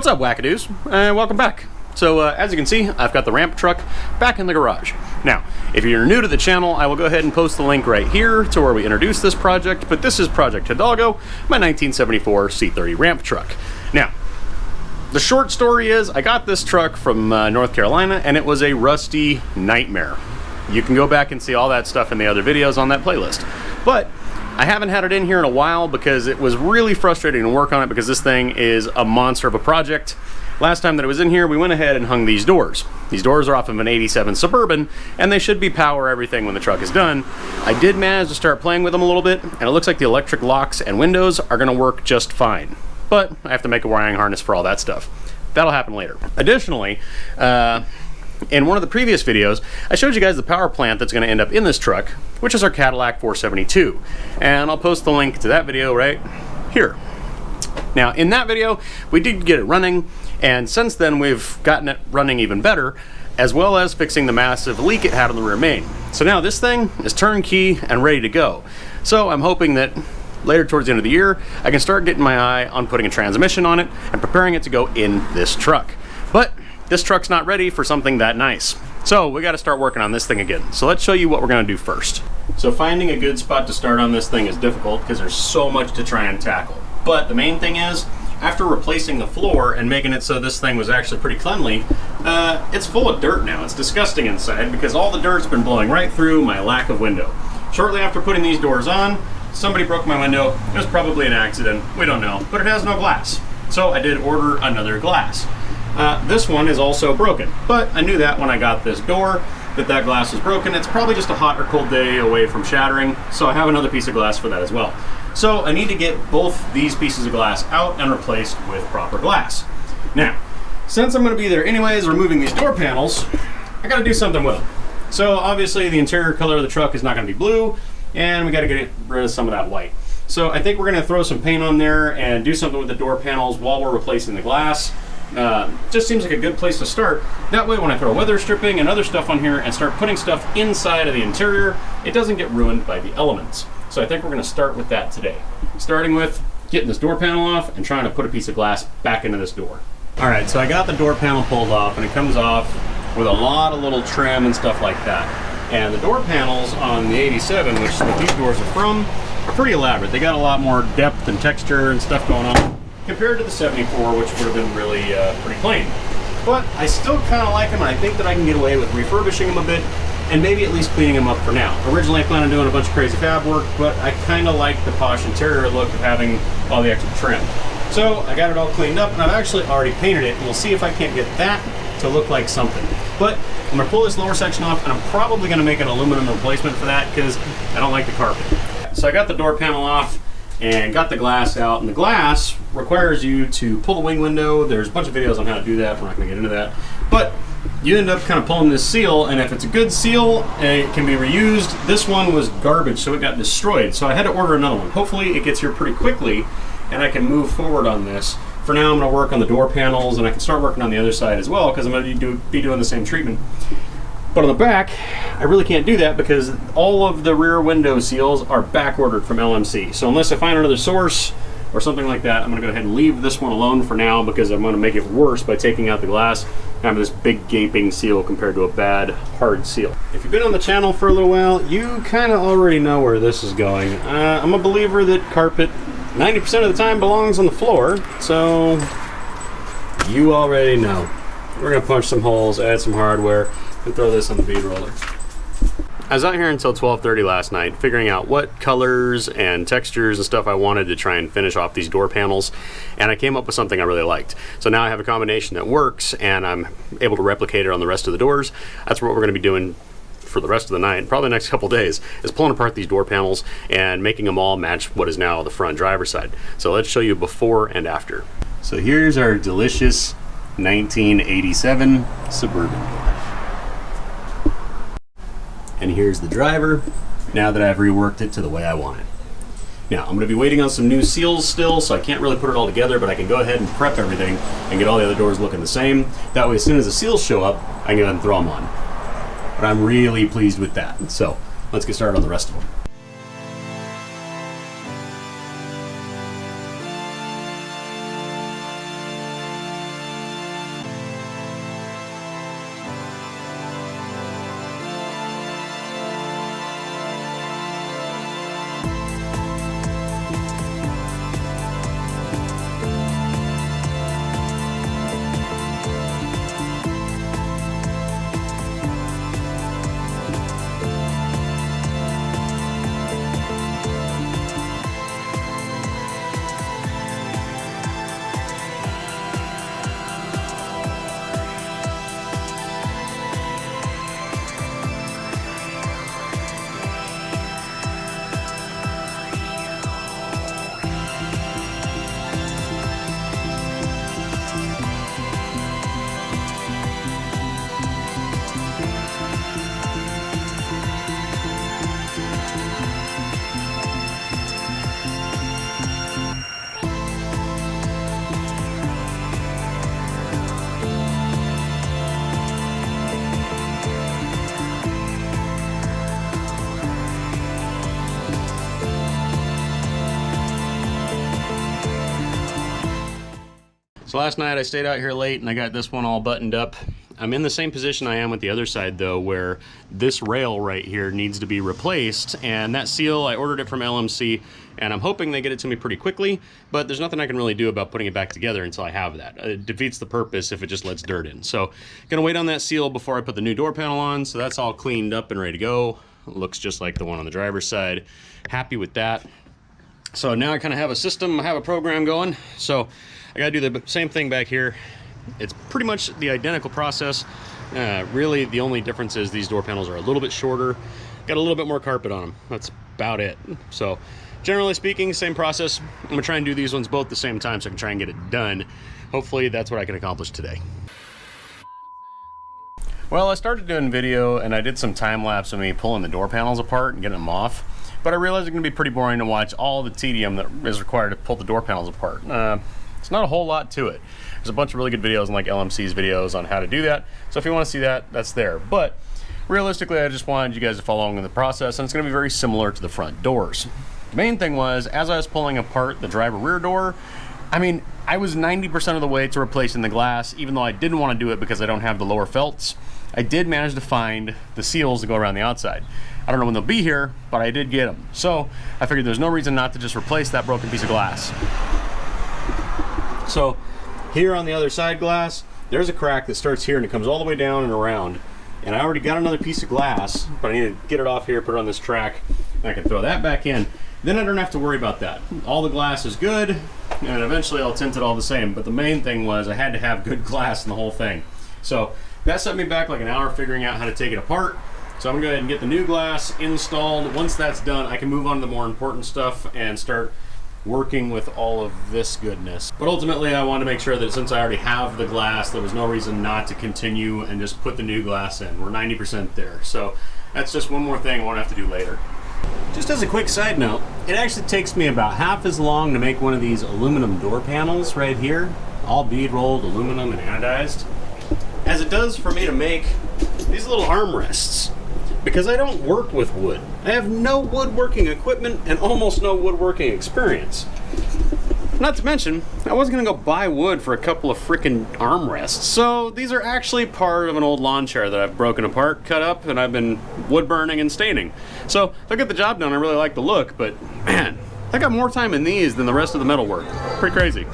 What's up, wackadoos, and welcome back. So as you can see, I've got the ramp truck back in the garage. Now, if you're new to the channel, I will go ahead and post the link right here to where we introduced this project, but this is Project Hidalgo, my 1974 C30 ramp truck. Now, the short story is I got this truck from North Carolina, and it was a rusty nightmare. You can go back and see all that stuff in the other videos on that playlist. But I haven't had it in here in a while because it was really frustrating to work on it because this thing is a monster of a project. Last time that it was in here, we went ahead and hung these doors. These doors are off of an 87 Suburban, and they should be power everything when the truck is done. I did manage to start playing with them a little bit, and it looks like the electric locks and windows are gonna work just fine. But I have to make a wiring harness for all that stuff. That'll happen later. Additionally, in one of the previous videos, I showed you guys the power plant that's going to end up in this truck, which is our Cadillac 472. And I'll post the link to that video right here. Now, in that video, we did get it running, and since then we've gotten it running even better, as well as fixing the massive leak it had on the rear main. So now this thing is turnkey and ready to go. So I'm hoping that later towards the end of the year, I can start getting my eye on putting a transmission on it and preparing it to go in this truck. But this truck's not ready for something that nice. So we got to start working on this thing again. So let's show you what we're going to do first. So finding a good spot to start on this thing is difficult because there's so much to try and tackle. But the main thing is, after replacing the floor and making it so this thing was actually pretty cleanly, it's full of dirt now. It's disgusting inside because all the dirt's been blowing right through my lack of window. Shortly after putting these doors on, somebody broke my window. It was probably an accident, we don't know, but it has no glass. So I did order another glass. This one is also broken, but I knew that when I got this door, that glass was broken. It's probably just a hot or cold day away from shattering, so I have another piece of glass for that as well. So I need to get both these pieces of glass out and replaced with proper glass. Now, since I'm going to be there anyways removing these door panels, I got to do something with them. So obviously the interior color of the truck is not going to be blue, and we got to get rid of some of that white. So I think we're going to throw some paint on there and do something with the door panels while we're replacing the glass. Just seems like a good place to start. That way when I throw weather stripping and other stuff on here and start putting stuff inside of the interior, it doesn't get ruined by the elements. So I think we're going to start with that today. Starting with getting this door panel off and trying to put a piece of glass back into this door. Alright, so I got the door panel pulled off, and it comes off with a lot of little trim and stuff like that. And the door panels on the 87, which these doors are from, are pretty elaborate. They got a lot more depth and texture and stuff going on compared to the 74, which would have been really pretty plain. But I still kind of like them, and I think that I can get away with refurbishing them a bit and maybe at least cleaning them up for now. Originally I planned on doing a bunch of crazy fab work, but I kind of like the posh interior look of having all the extra trim. So I got it all cleaned up, and I've actually already painted it, and we'll see if I can't get that to look like something. But I'm going to pull this lower section off, and I'm probably going to make an aluminum replacement for that because I don't like the carpet. So I got the door panel off and got the glass out, and the glass requires you to pull the wing window. There's a bunch of videos on how to do that. We're not going to get into that. But you end up kind of pulling this seal, and if it's a good seal, it can be reused. This one was garbage, so it got destroyed. So I had to order another one. Hopefully it gets here pretty quickly, and I can move forward on this. For now, I'm going to work on the door panels, and I can start working on the other side as well, because I'm going to be doing the same treatment. But on the back, I really can't do that because all of the rear window seals are back ordered from LMC. So unless I find another source or something like that, I'm going to go ahead and leave this one alone for now because I'm going to make it worse by taking out the glass and having this big gaping seal compared to a bad hard seal. If you've been on the channel for a little while, you kind of already know where this is going. I'm a believer that carpet 90% of the time belongs on the floor, so you already know. We're going to punch some holes, add some hardware, and throw this on the bead roller. I was out here until 12:30 last night figuring out what colors and textures and stuff I wanted to try and finish off these door panels, and I came up with something I really liked. So now I have a combination that works, and I'm able to replicate it on the rest of the doors. That's what we're going to be doing for the rest of the night, probably the next couple days, is pulling apart these door panels and making them all match what is now the front driver's side. So let's show you before and after. So here's our delicious 1987 Suburban. And here's the driver, now that I've reworked it to the way I want it. Now, I'm going to be waiting on some new seals still, so I can't really put it all together, but I can go ahead and prep everything and get all the other doors looking the same. That way, as soon as the seals show up, I can go ahead and throw them on. But I'm really pleased with that. So, let's get started on the rest of them. So last night I stayed out here late and I got this one all buttoned up. I'm in the same position I am with the other side though, where this rail right here needs to be replaced, and that seal, I ordered it from LMC and I'm hoping they get it to me pretty quickly, but there's nothing I can really do about putting it back together until I have that. It defeats the purpose if it just lets dirt in. So gonna wait on that seal before I put the new door panel on. So that's all cleaned up and ready to go. It looks just like the one on the driver's side. Happy with that. So now I kind of have a system, I have a program going. So I gotta do the same thing back here. It's pretty much the identical process. Really, the only difference is these door panels are a little bit shorter, got a little bit more carpet on them. That's about it. So generally speaking, same process. I'm gonna try and do these ones both at the same time so I can try and get it done. Hopefully that's what I can accomplish today. Well, I started doing video and I did some time lapse of me pulling the door panels apart and getting them off. But I realized it's going to be pretty boring to watch all the tedium that is required to pull the door panels apart. It's not a whole lot to it. There's a bunch of really good videos on like LMC's videos on how to do that. So if you want to see that, that's there. But realistically, I just wanted you guys to follow along in the process, and it's going to be very similar to the front doors. The main thing was, as I was pulling apart the driver rear door, I mean, I was 90% of the way to replacing the glass, even though I didn't want to do it because I don't have the lower felts. I did manage to find the seals to go around the outside. I don't know when they'll be here, but I did get them. So I figured there's no reason not to just replace that broken piece of glass. So here on the other side glass, there's a crack that starts here and it comes all the way down and around. And I already got another piece of glass, but I need to get it off here, put it on this track, and I can throw that back in. Then I don't have to worry about that. All the glass is good, and eventually I'll tint it all the same. But the main thing was I had to have good glass in the whole thing. So that set me back like an hour figuring out how to take it apart. So I'm gonna go ahead and get the new glass installed. Once that's done, I can move on to the more important stuff and start working with all of this goodness. But ultimately, I wanted to make sure that since I already have the glass, there was no reason not to continue and just put the new glass in. We're 90% there. So that's just one more thing I won't have to do later. Just as a quick side note, it actually takes me about half as long to make one of these aluminum door panels right here, all bead rolled aluminum and anodized, as it does for me to make these little armrests. Because I don't work with wood. I have no woodworking equipment and almost no woodworking experience. Not to mention, I was gonna go buy wood for a couple of freaking armrests. So these are actually part of an old lawn chair that I've broken apart, cut up, and I've been wood burning and staining. So if I get the job done, I really like the look, but man, I got more time in these than the rest of the metal work. Pretty crazy.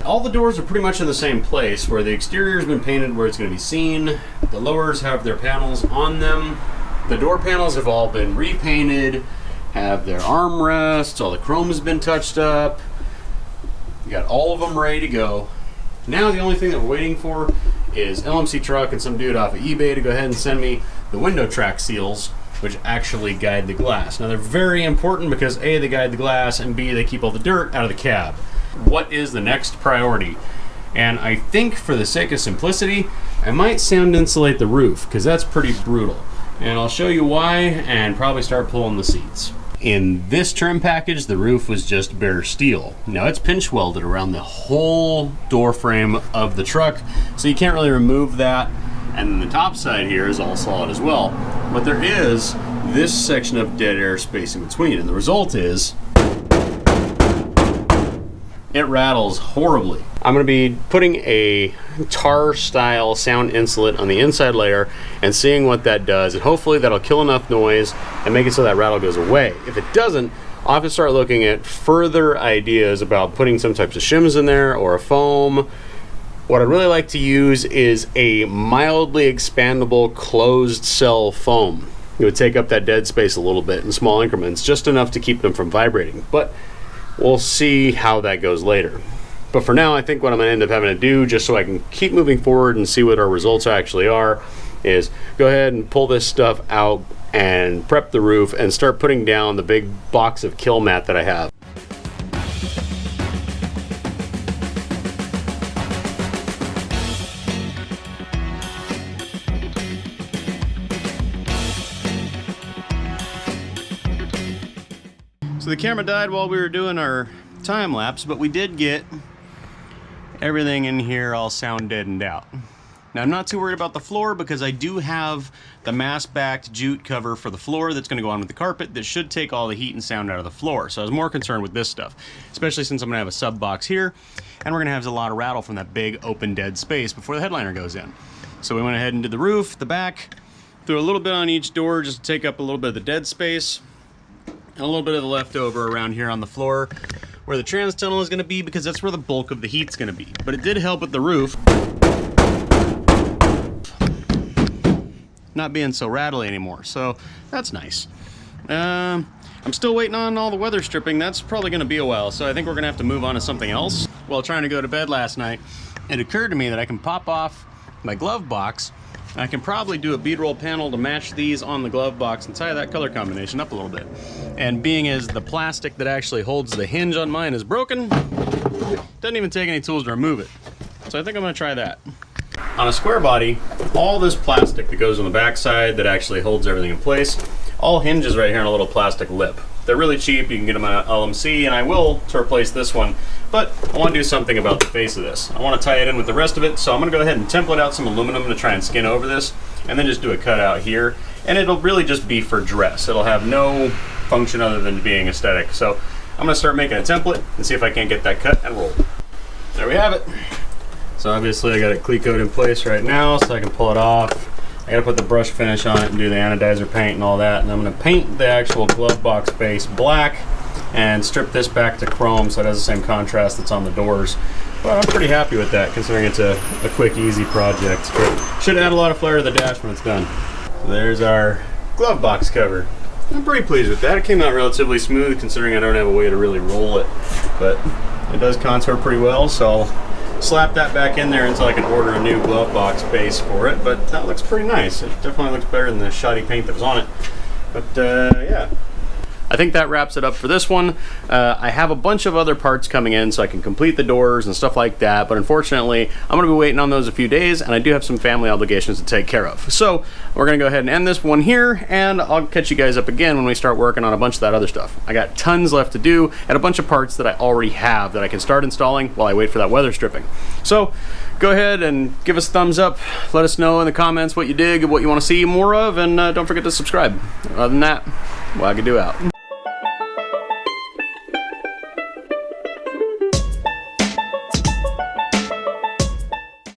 All the doors are pretty much in the same place, where the exterior has been painted where it's going to be seen. The lowers have their panels on them. The door panels have all been repainted, have their armrests, all the chrome has been touched up. You got all of them ready to go. Now the only thing that we're waiting for is LMC truck and some dude off of eBay to go ahead and send me the window track seals, which actually guide the glass. Now they're very important because A, they guide the glass, and B, they keep all the dirt out of the cab. What is the next priority? And I think for the sake of simplicity, I might sound insulate the roof because that's pretty brutal. and I'll show you why and probably start pulling the seats. In this trim package, the roof was just bare steel. Now it's pinch welded around the whole door frame of the truck, so you can't really remove that. And then the top side here is all solid as well. But there is this section of dead air space in between, and the result is it rattles horribly. I'm gonna be putting a tar style sound insulate on the inside layer and seeing what that does, and hopefully that'll kill enough noise and make it so that rattle goes away. If it doesn't, I'll have to start looking at further ideas about putting some types of shims in there or a foam. What I'd really like to use is a mildly expandable closed cell foam. It would take up that dead space a little bit in small increments, just enough to keep them from vibrating. But we'll see how that goes later. But for now, I think what I'm gonna end up having to do, just so I can keep moving forward and see what our results actually are, is go ahead and pull this stuff out and prep the roof and start putting down the big box of kill mat that I have. So the camera died while we were doing our time lapse, but we did get everything in here all sound deadened out. Now I'm not too worried about the floor because I do have the mass-backed jute cover for the floor that's going to go on with the carpet that should take all the heat and sound out of the floor. So I was more concerned with this stuff, especially since I'm going to have a sub box here and we're going to have a lot of rattle from that big open dead space before the headliner goes in. So we went ahead and did the roof, the back, threw a little bit on each door just to take up a little bit of the dead space. And a little bit of the leftover around here on the floor where the trans tunnel is going to be, because that's where the bulk of the heat's going to be. But it did help with the roof not being so rattly anymore, so that's nice. I'm still waiting on all the weather stripping. That's probably going to be a while, so I think we're going to have to move on to something else. While trying to go to bed last night, it occurred to me that I can pop off my glove box. I can probably do a bead roll panel to match these on the glove box and tie that color combination up a little bit. And being as the plastic that actually holds the hinge on mine is broken, doesn't even take any tools to remove it. So I think I'm gonna try that. On a Squarebody, all this plastic that goes on the back side that actually holds everything in place, all hinges right here on a little plastic lip. They're really cheap, you can get them at LMC, and I will to replace this one, but I want to do something about the face of this. I want to tie it in with the rest of it, so I'm going to go ahead and template out some aluminum to try and skin over this, and then just do a cutout here, and it'll really just be for dress. It'll have no function other than being aesthetic. So I'm going to start making a template and see if I can't get that cut and rolled. There we have it. So obviously I got it cleat coat in place right now so I can pull it off. I gotta put the brush finish on it and do the anodizer paint and all that, and I'm gonna paint the actual glove box base black and strip this back to chrome so it has the same contrast that's on the doors. But I'm pretty happy with that considering it's a quick, easy project. But should add a lot of flair to the dash when it's done. So there's our glove box cover. I'm pretty pleased with that. It came out relatively smooth considering I don't have a way to really roll it, but it does contour pretty well, so I'll slap that back in there until I can order a new glove box base for it. But that looks pretty nice. It definitely looks better than the shoddy paint that was on it. But yeah, I think that wraps it up for this one. I have a bunch of other parts coming in so I can complete the doors and stuff like that, but unfortunately I'm gonna be waiting on those a few days, and I do have some family obligations to take care of. So we're gonna go ahead and end this one here, and I'll catch you guys up again when we start working on a bunch of that other stuff. I got tons left to do and a bunch of parts that I already have that I can start installing while I wait for that weather stripping. So go ahead and give us a thumbs up. Let us know in the comments what you dig and what you want to see more of, and don't forget to subscribe. Other than that, Wagadoo out.